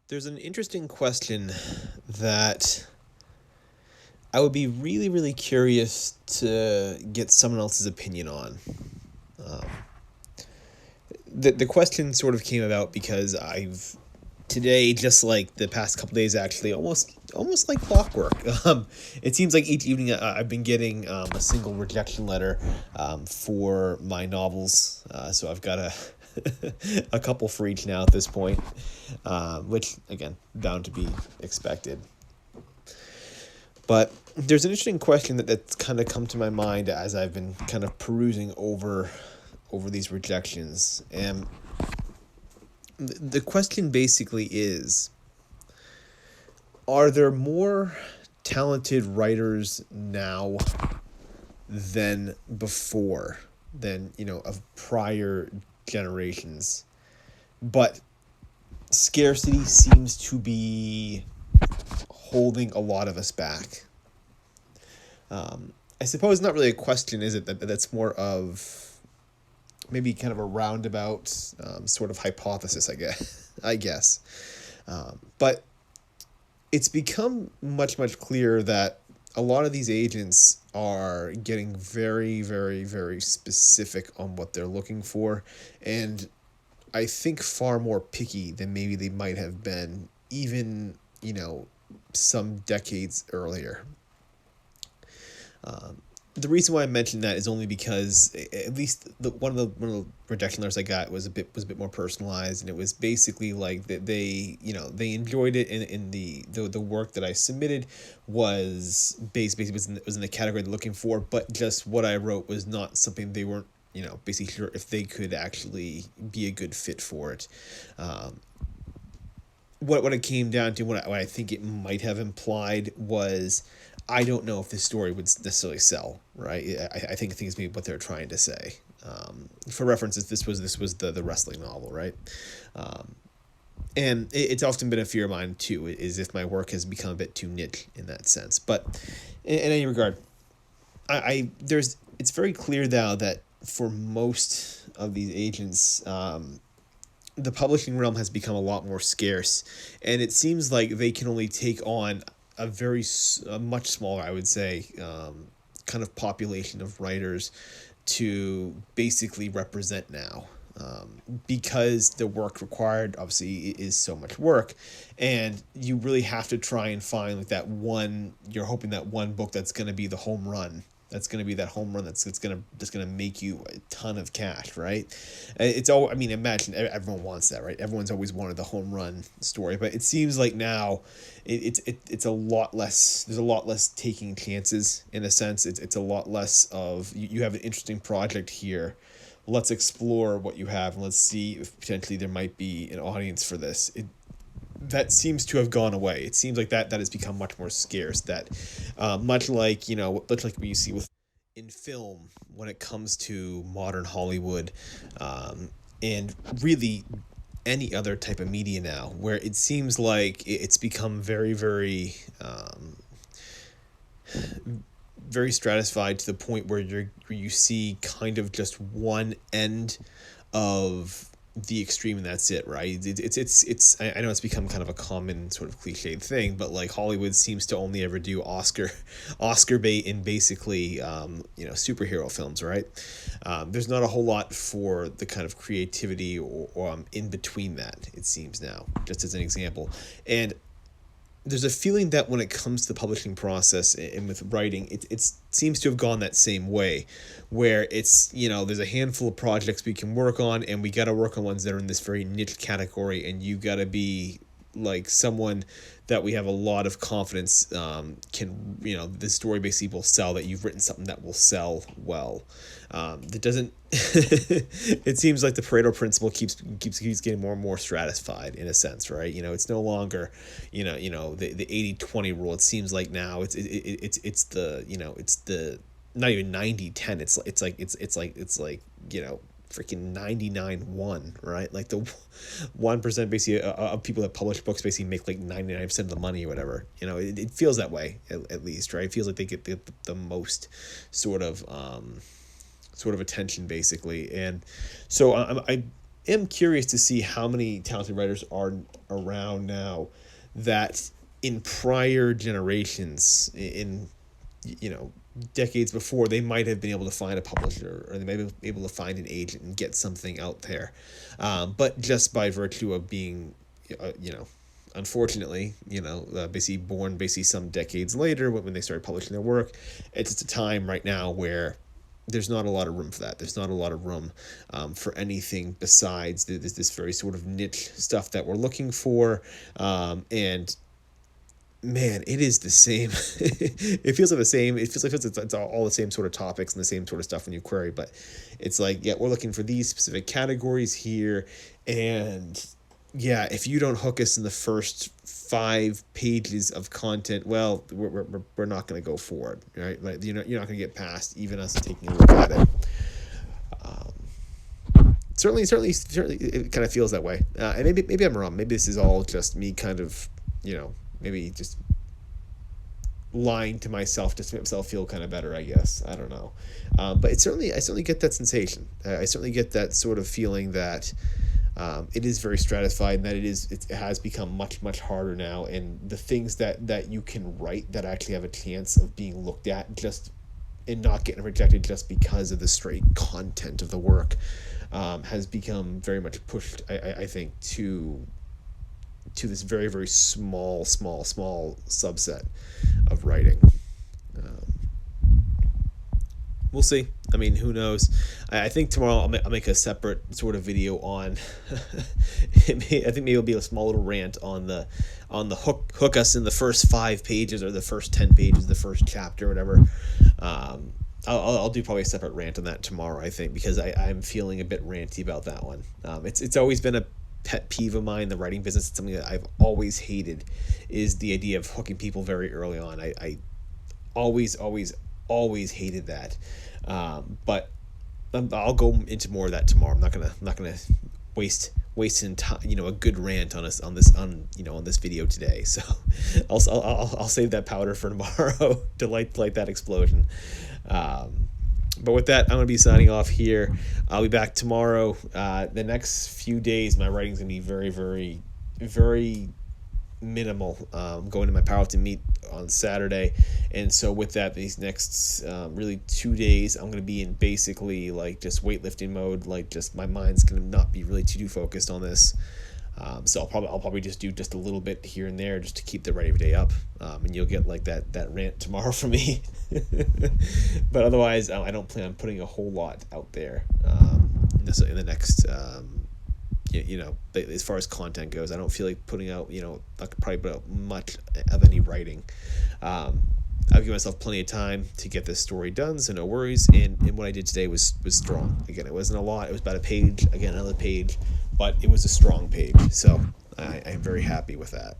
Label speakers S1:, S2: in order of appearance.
S1: There's an interesting question that I would be really, really curious to get someone else's opinion on. Um, the question sort of came about because I've today, just like the past couple days, actually, almost like clockwork. It seems like each evening I've been getting a single rejection letter for my novels. So I've got a couple for each now at this point, which again bound to be expected. But there's an interesting question that's kind of come to my mind as I've been kind of perusing over these rejections. And the question basically is, are there more talented writers now than before, than, of prior generations? But scarcity seems to be holding a lot of us back. I suppose not really a question, is it? That's more of maybe kind of a roundabout sort of hypothesis, I guess. I guess, but it's become much clearer that a lot of these agents are getting very, very, very specific on what they're looking for, and I think far more picky than maybe they might have been even, some decades earlier. The reason why I mentioned that is only because at least one of the rejection letters I got was a bit more personalized, and it was basically like that they enjoyed it in the work that I submitted was basically was in the category they're looking for, but just what I wrote was not something they weren't basically sure if they could actually be a good fit for it. What it came down to, what I think it might have implied was, I don't know if this story would necessarily sell, right? I think things maybe what they're trying to say. For references, this was the wrestling novel, right? And it's often been a fear of mine too, is if my work has become a bit too niche in that sense. But in any regard, I there's it's very clear now that for most of these agents, the publishing realm has become a lot more scarce, and it seems like they can only take on a much smaller, I would say, kind of population of writers to basically represent now. Because the work required obviously is so much work, and you really have to try and find like that one. You're hoping that one book that's going to be the home run. That's going to be that home run that's gonna make you a ton of cash, right? It's all, I mean, imagine everyone wants that, right? Everyone's always wanted the home run story, but it seems like now it's a lot less. There's a lot less taking chances in a sense. It's a lot less of you have an interesting project here. Let's explore what you have, and let's see if potentially there might be an audience for this. That seems to have gone away. It seems like that has become much more scarce. That much like much like what you see with in film when it comes to modern Hollywood, and really any other type of media now, where it seems like it's become very, very very stratified to the point where you see kind of just one end of the extreme, and that's it, right? It's I know it's become kind of a common sort of cliched thing, but like Hollywood seems to only ever do Oscar bait in basically superhero films, right? There's not a whole lot for the kind of creativity or in between that, it seems now, just as an example. And there's a feeling that when it comes to the publishing process and with writing, it seems to have gone that same way, where it's, there's a handful of projects we can work on, and we got to work on ones that are in this very niche category, and you got to be like someone that we have a lot of confidence can, the story basically will sell, that you've written something that will sell well. That doesn't it seems like the Pareto principle keeps getting more and more stratified in a sense, right? It's no longer the 80-20 rule. It seems like now it's the it's the not even 90-10. It's like freaking 99-1, right? Like the 1% basically of people that publish books basically make like 99% of the money or whatever. It feels that way, at least, right? It feels like they get the most sort of attention, basically. And so am curious to see how many talented writers are around now that in prior generations, in you know decades before, they might have been able to find a publisher, or they might have been able to find an agent and get something out there, but just by virtue of being unfortunately, basically born basically some decades later when they started publishing their work, it's just a time right now where there's not a lot of room for that. There's not a lot of room for anything besides this very sort of niche stuff that we're looking for. And man, it is the same. It feels like the same. It feels like it's all the same sort of topics and the same sort of stuff when you query. But it's like, yeah, we're looking for these specific categories here. And yeah, if you don't hook us in the first 5 pages of content, well, we're not going to go forward, right? Like, you're not going to get past even us taking a look at it. Certainly, it kind of feels that way. And maybe I'm wrong. Maybe this is all just me kind of, maybe just lying to myself just to make myself feel kind of better, I guess. I don't know. But I certainly get that sensation. I certainly get that sort of feeling that it is very stratified, and that it has become much, much harder now. And the things that you can write that actually have a chance of being looked at just and not getting rejected just because of the straight content of the work has become very much pushed, I think, to this very, very small subset of writing. We'll see. I mean, who knows? I think tomorrow I'll make a separate sort of video on. I think maybe it'll be a small little rant on the hook us in the first 5 pages or the first 10 pages, the first chapter, or whatever. I'll do probably a separate rant on that tomorrow, I think, because I'm feeling a bit ranty about that one. It's always been a pet peeve of mine, the writing business. It's something that I've always hated, is the idea of hooking people very early on. I always hated that. But I'll go into more of that tomorrow. I'm not gonna waste time, a good rant on this video today. So I'll save that powder for tomorrow to light that explosion. But with that, I'm going to be signing off here. I'll be back tomorrow. The next few days, my writing's going to be very, very, very minimal. Going to my powerlifting meet on Saturday. And so with that, these next really 2 days, I'm going to be in basically like just weightlifting mode. Like, just my mind's going to not be really too focused on this. So I'll probably just do just a little bit here and there just to keep the writing day up, and you'll get like that rant tomorrow from me. But otherwise, I don't plan on putting a whole lot out there in the next as far as content goes. I don't feel like putting out probably put out much of any writing. I'll give myself plenty of time to get this story done, so no worries. And what I did today was strong. Again, it wasn't a lot. It was about a page. Again, another page. But it was a strong page, so I am very happy with that.